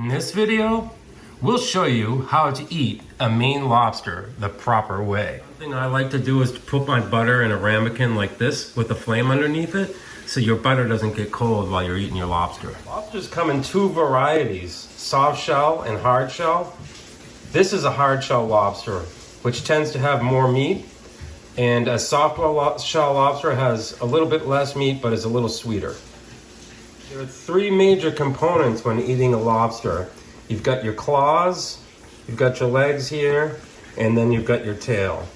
this video, we'll show you how to eat a Maine lobster the proper way. One thing I like to do is to put my butter in a ramekin like this with a flame underneath it so your butter doesn't get cold while you're eating your lobster. Lobsters come in two varieties, soft shell and hard shell. This is a hard shell lobster, which tends to have more meat, and a soft shell lobster has a little bit less meat but is a little sweeter. There are three major components when eating a lobster. You've got your claws, you've got your legs here, and then you've got your tail.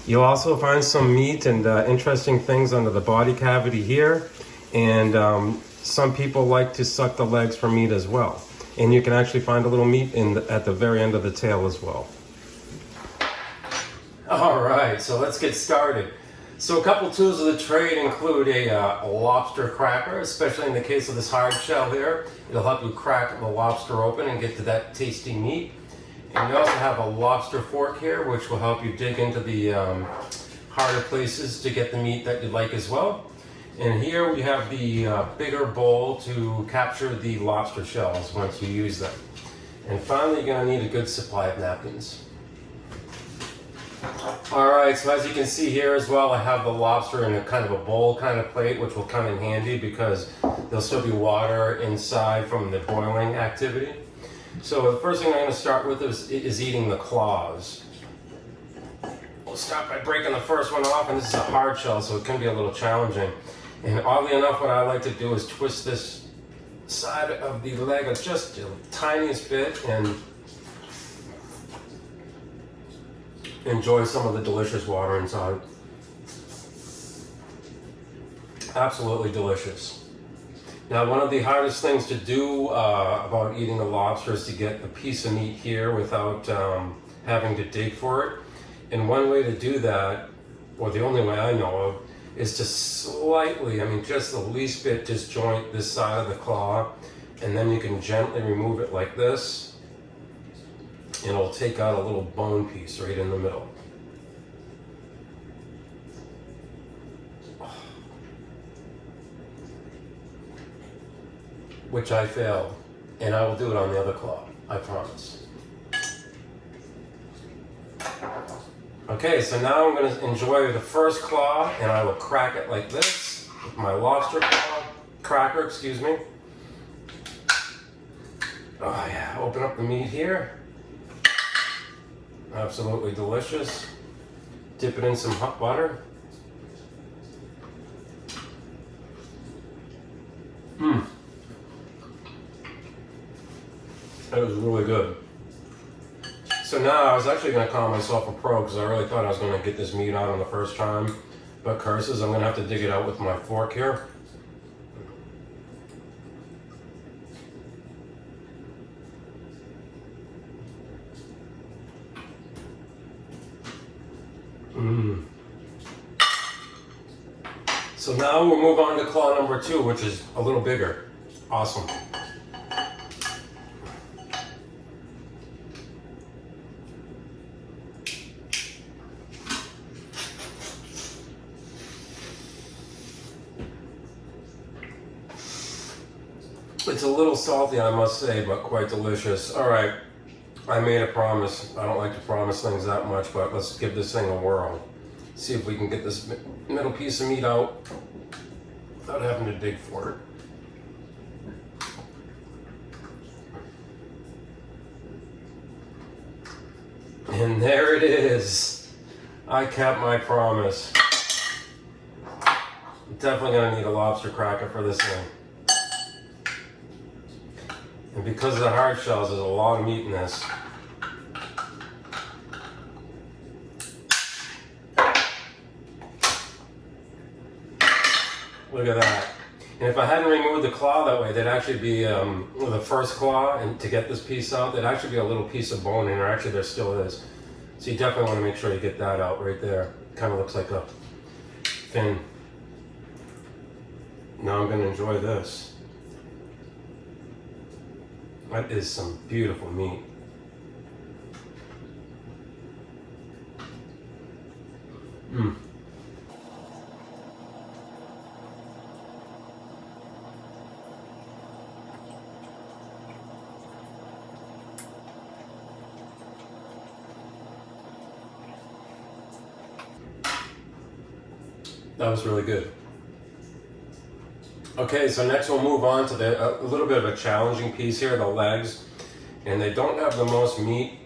You'll also find some meat and interesting things under the body cavity here, and some people like to suck the legs for meat as well. And you can actually find a little meat at the very end of the tail as well. All right, so let's get started. So a couple tools of the trade include a lobster cracker, especially in the case of this hard shell here. It'll help you crack the lobster open and get to that tasty meat. And we also have a lobster fork here, which will help you dig into the harder places to get the meat that you like as well. And here we have the bigger bowl to capture the lobster shells once you use them. And finally, you're gonna need a good supply of napkins. Alright, so as you can see here as well, I have the lobster in a kind of a bowl kind of plate, which will come in handy because there'll still be water inside from the boiling activity. So the first thing I'm going to start with is eating the claws. We'll start by breaking the first one off, and this is a hard shell, so it can be a little challenging. And oddly enough, what I like to do is twist this side of the leg just the tiniest bit and enjoy some of the delicious water inside. Absolutely delicious. Now, one of the hardest things to do about eating a lobster is to get a piece of meat here without having to dig for it. And one way to do that, or the only way I know of, is to slightly, just the least bit, disjoint this side of the claw, and then you can gently remove it like this. And it'll take out a little bone piece right in the middle. Which I failed, and I will do it on the other claw, I promise. Okay, so now I'm going to enjoy the first claw, and I will crack it like this with my lobster cracker, excuse me. Oh yeah, open up the meat here. Absolutely delicious. Dip it in some hot butter. That was really good. So now I was actually going to call myself a pro because I really thought I was going to get this meat out on the first time. But curses, I'm going to have to dig it out with my fork here. So now we'll move on to claw number 2, which is a little bigger. Awesome. It's a little salty, I must say, but quite delicious. All right, I made a promise. I don't like to promise things that much, but let's give this thing a whirl. See if we can get this middle piece of meat out without having to dig for it. And there it is. I kept my promise. I'm definitely gonna need a lobster cracker for this thing. And because of the hard shells, there's a lot of meat in this. Look at that. And if I hadn't removed the claw that way, there'd actually be, the first claw, and to get this piece out, there'd actually be a little piece of bone in there. Actually, there still is. So you definitely want to make sure you get that out right there. Kind of looks like a fin. Now I'm going to enjoy this. That is some beautiful meat. That was really good. Okay, so next we'll move on to a little bit of a challenging piece here, the legs. And they don't have the most meat,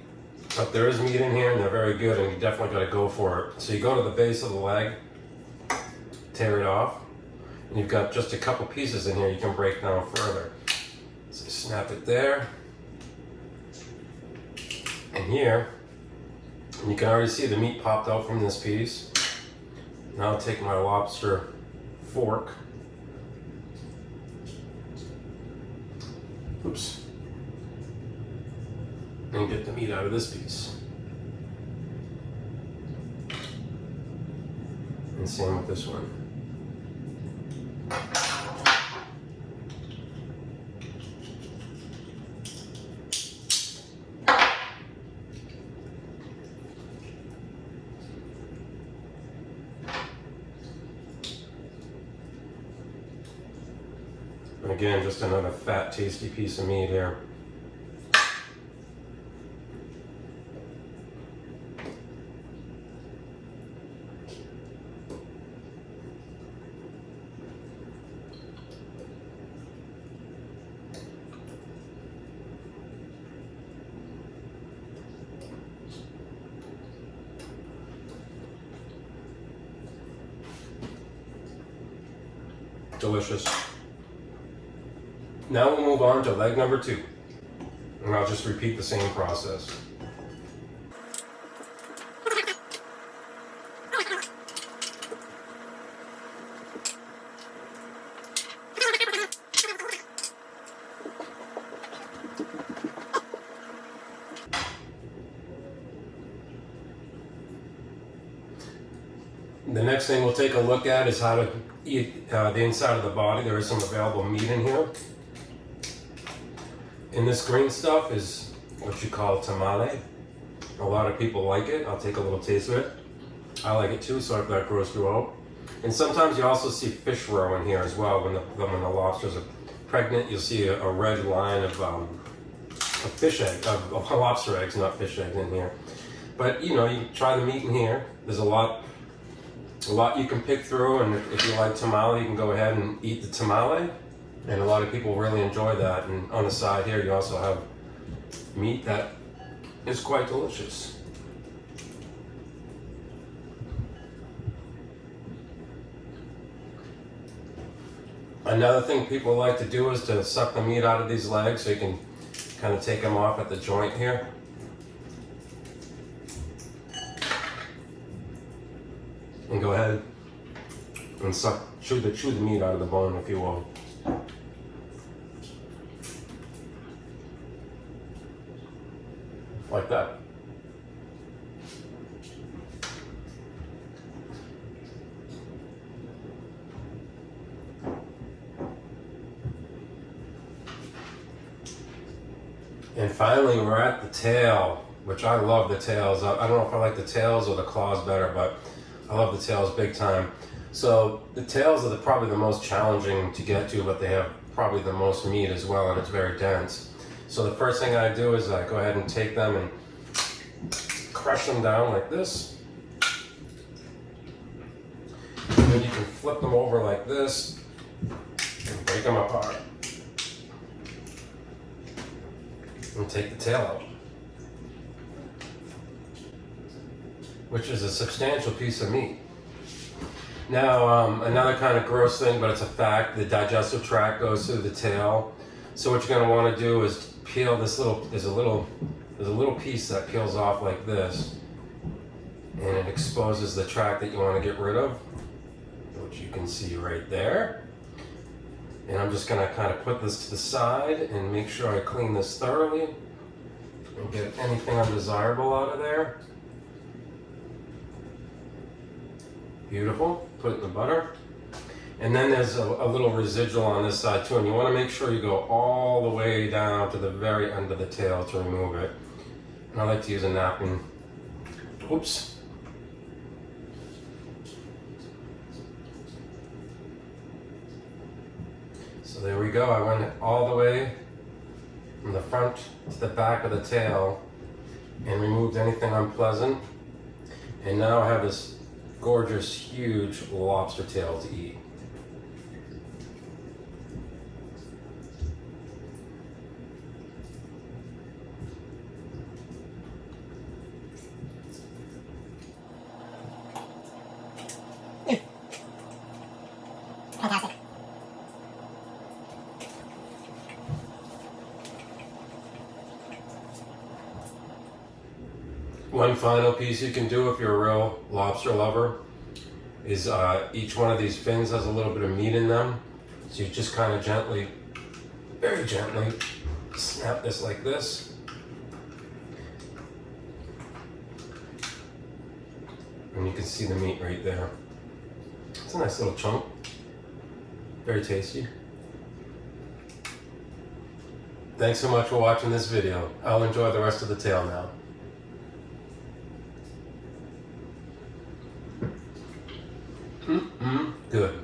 but there is meat in here and they're very good, and you definitely gotta go for it. So you go to the base of the leg, tear it off, and you've got just a couple pieces in here you can break down further. So snap it there, and here, and you can already see the meat popped out from this piece. Now I'll take my lobster fork. Oops. And get the meat out of this piece. And same with this one. And again, just another fat, tasty piece of meat here. Delicious. Now we'll move on to leg number 2. And I'll just repeat the same process. The next thing we'll take a look at is how to eat the inside of the body. There is some available meat in here. And this green stuff is what you call tamale. A lot of people like it. I'll take a little taste of it. I like it too, so if that grows you out. And sometimes you also see fish roe in here as well. When the lobsters are pregnant, you'll see a red line of lobster eggs, not fish eggs in here. But you know, you try the meat in here. There's a lot you can pick through, and if you like tamale, you can go ahead and eat the tamale. And a lot of people really enjoy that. And on the side here, you also have meat that is quite delicious. Another thing people like to do is to suck the meat out of these legs, so you can kind of take them off at the joint here. And go ahead and chew the meat out of the bone, if you will. Like that. And finally, we're at the tail, which I love the tails. I don't know if I like the tails or the claws better, but I love the tails big time. So the tails are probably the most challenging to get to, but they have probably the most meat as well, and it's very dense. So the first thing I do is I go ahead and take them and crush them down like this. And then you can flip them over like this and break them apart. And take the tail out, which is a substantial piece of meat. Now, another kind of gross thing, but it's a fact, the digestive tract goes through the tail. So what you're going to want to do is peel this there's a little piece that peels off like this, and it exposes the tract that you want to get rid of, which you can see right there. And I'm just going to kind of put this to the side and make sure I clean this thoroughly and get anything undesirable out of there. Beautiful. Put it in the butter. And then there's a little residual on this side too, and you want to make sure you go all the way down to the very end of the tail to remove it. And I like to use a napkin. Oops. So there we go. I went all the way from the front to the back of the tail and removed anything unpleasant. And now I have this gorgeous, huge lobster tail to eat. Fantastic. One final piece you can do if you're a real lobster lover is each one of these fins has a little bit of meat in them. So you just kind of gently, very gently, snap this like this. And you can see the meat right there. It's a nice little chunk. Very tasty. Thanks so much for watching this video. I'll enjoy the rest of the tail now. Good.